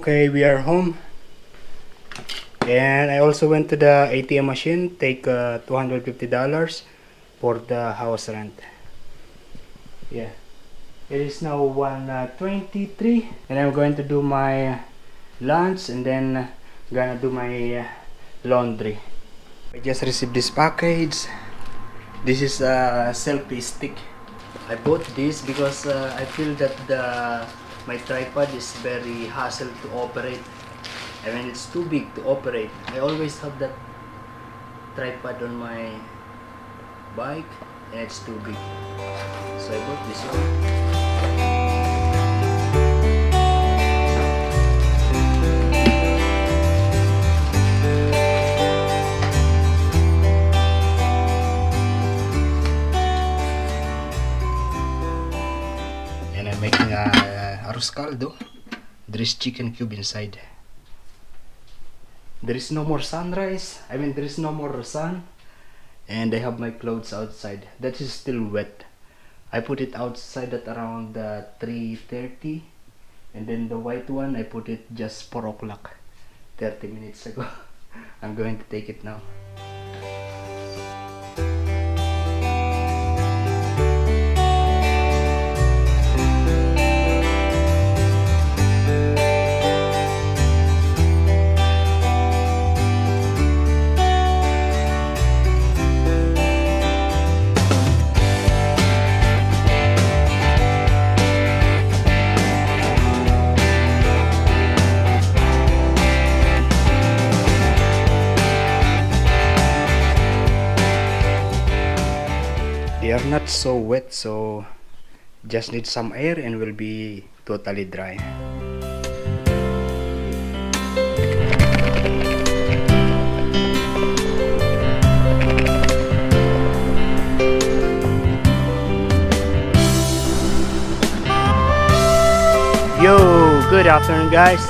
Okay, we are home. And I also went to the ATM machine, take $250 for the house rent. Yeah. It is now 1:23 and I'm going to do my lunch and then gonna do my laundry. I just received this package. This is a selfie stick. I bought this because I feel that my tripod is very hassle to operate. I mean, it's too big to operate. I always have that tripod on my bike and it's too big. So I bought this one. And I'm making arroz caldo. There is chicken cube inside. There is no more sunrise. I mean, there is no more sun. And I have my clothes outside. That is still wet. I put it outside at around 3:30. And then the white one, I put it just 4 o'clock. 30 minutes ago. I'm going to take it now. They are not so wet, so just need some air and will be totally dry. Yo, good afternoon guys.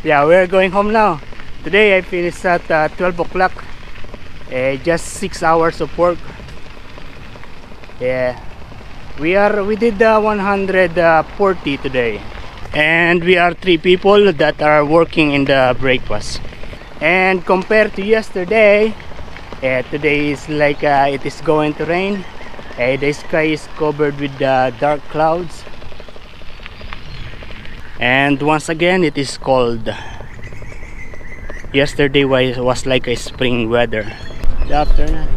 Yeah, we're going home now. Today I finished at 12 o'clock. Just 6 hours of work. Yeah, we did 140 today, and we are 3 people that are working in the breakfast. And compared to yesterday, today is like it is going to rain. The sky is covered with dark clouds, and once again it is cold. Yesterday was like a spring weather. Good afternoon.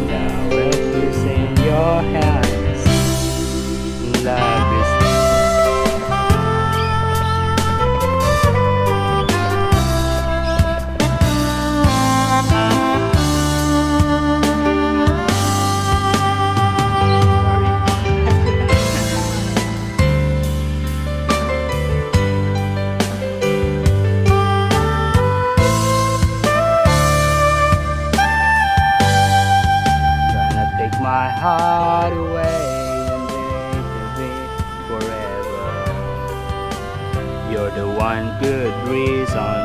Now let this in your hands. Love is my heart away and make it forever. You're the one good reason.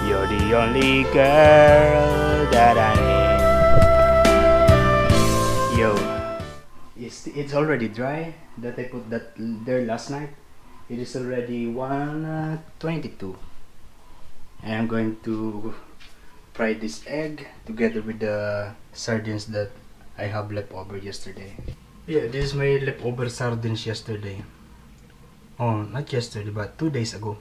You're the only girl that I need. Yo, it's already dry. That I put that there last night. It is already 1:22, and I'm going to fry this egg together with the sardines that I have left over yesterday. Yeah, this is my leftover sardines yesterday. Oh, not yesterday, but 2 days ago.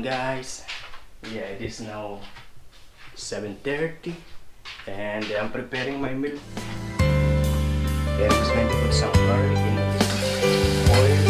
Guys, yeah, it is now 7:30 and I'm preparing my meal. Yeah, I'm just going to put some garlic in this oil.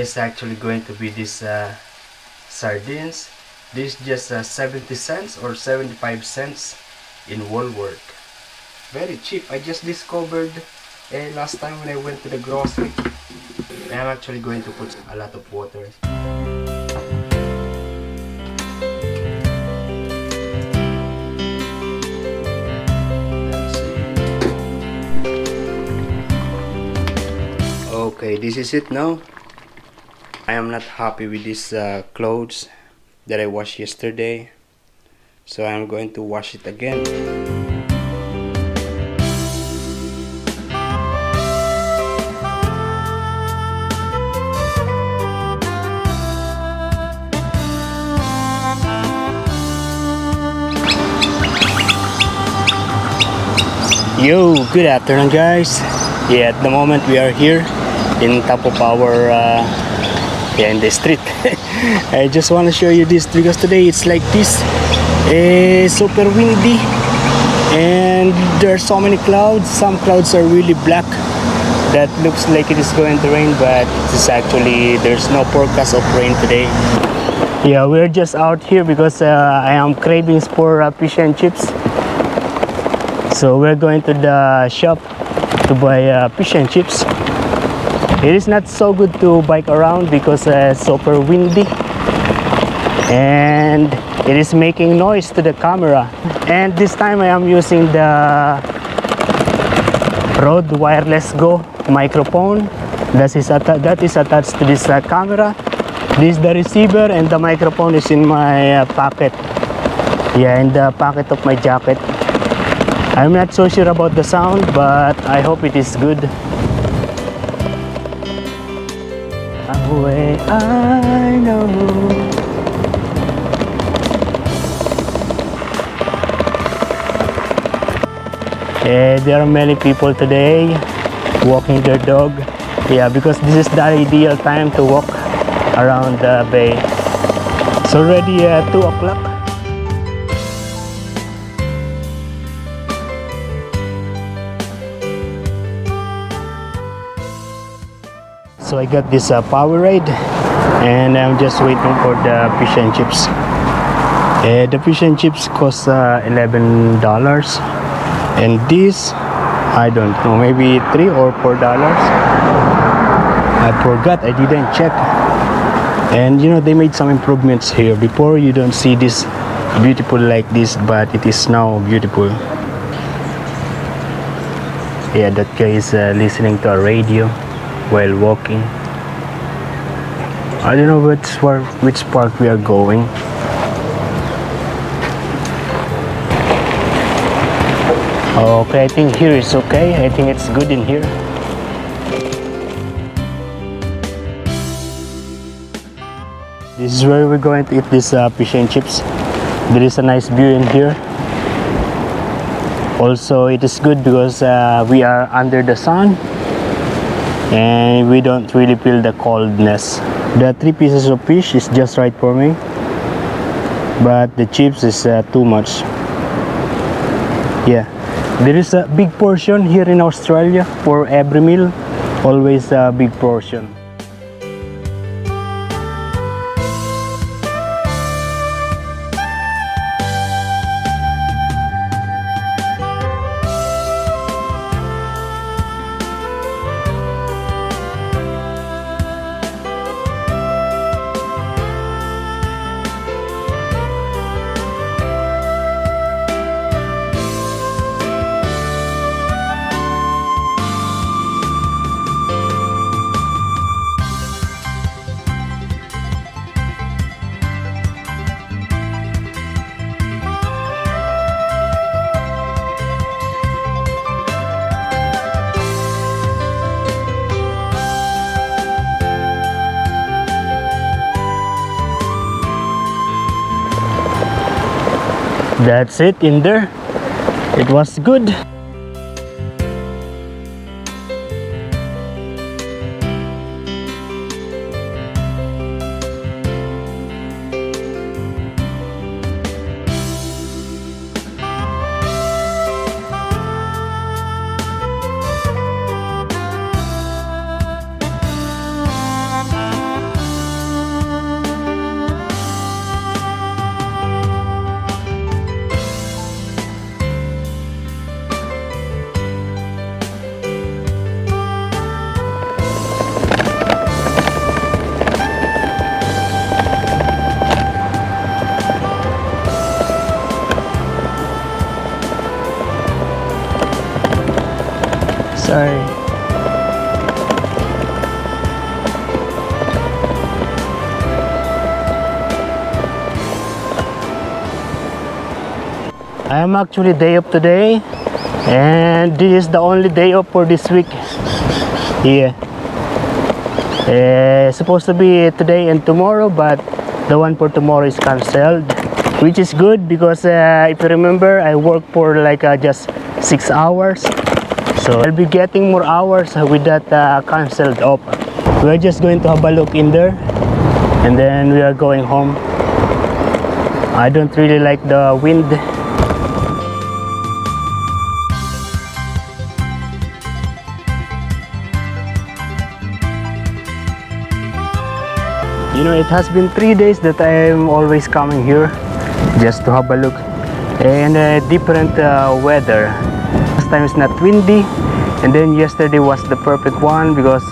is actually going to be this sardines. This just 70 cents or 75 cents in Walmart. Very cheap. I just discovered last time when I went to the grocery. I'm actually going to put a lot of water. Okay, this is it now. I am not happy with these clothes that I washed yesterday, so I'm going to wash it again. Yo, good afternoon guys. Yeah, at the moment we are here in top of our in the street. I just want to show you this because today it's like this, super windy, and there are so many clouds. Some clouds are really black that looks like it is going to rain, but it is actually, there's no forecast of rain today. Yeah, we're just out here because I am cravings for fish and chips, so we're going to the shop to buy fish and chips. It is not so good to bike around because it's super windy and it is making noise to the camera. And this time I am using the Rode Wireless Go microphone that is attached to this camera. This is the receiver and the microphone is in my pocket. Yeah, in the pocket of my jacket. I'm not so sure about the sound, but I hope it is good. Way I know. There are many people today walking their dog. Yeah, because this is the ideal time to walk around the bay. It's already 2 o'clock. So I got this Powerade and I'm just waiting for the fish and chips. The fish and chips cost $11, and this, I don't know, maybe $3 or $4. I forgot, I didn't check. And you know, they made some improvements here. Before you don't see this beautiful like this, but it is now beautiful. Yeah, that guy is listening to a radio while walking. I don't know which park we are going. Okay, I think here is okay. I think it's good in here. This is where we're going to eat this fish and chips. There is a nice view in here. Also, it is good because we are under the sun and we don't really feel the coldness. The 3 pieces of fish is just right for me, but the chips is too much. Yeah, there is a big portion here in Australia for every meal, always a big portion. That's it in there. It was good. Sorry. I am actually day off today, and this is the only day off for this week. Yeah. Supposed to be today and tomorrow, but the one for tomorrow is cancelled, which is good because if you remember, I work for like just 6 hours, so I'll be getting more hours with that cancelled off. We're just going to have a look in there, and then we are going home. I don't really like the wind. You know, it has been 3 days that I am always coming here just to have a look, and different weather. Last time it's not windy, and then yesterday was the perfect one because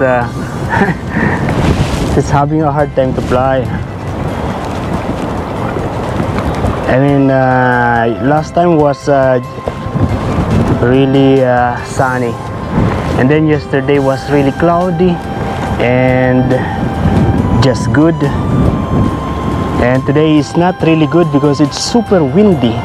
it's having a hard time to fly. I mean, last time was really sunny, and then yesterday was really cloudy and just good, and today is not really good because it's super windy.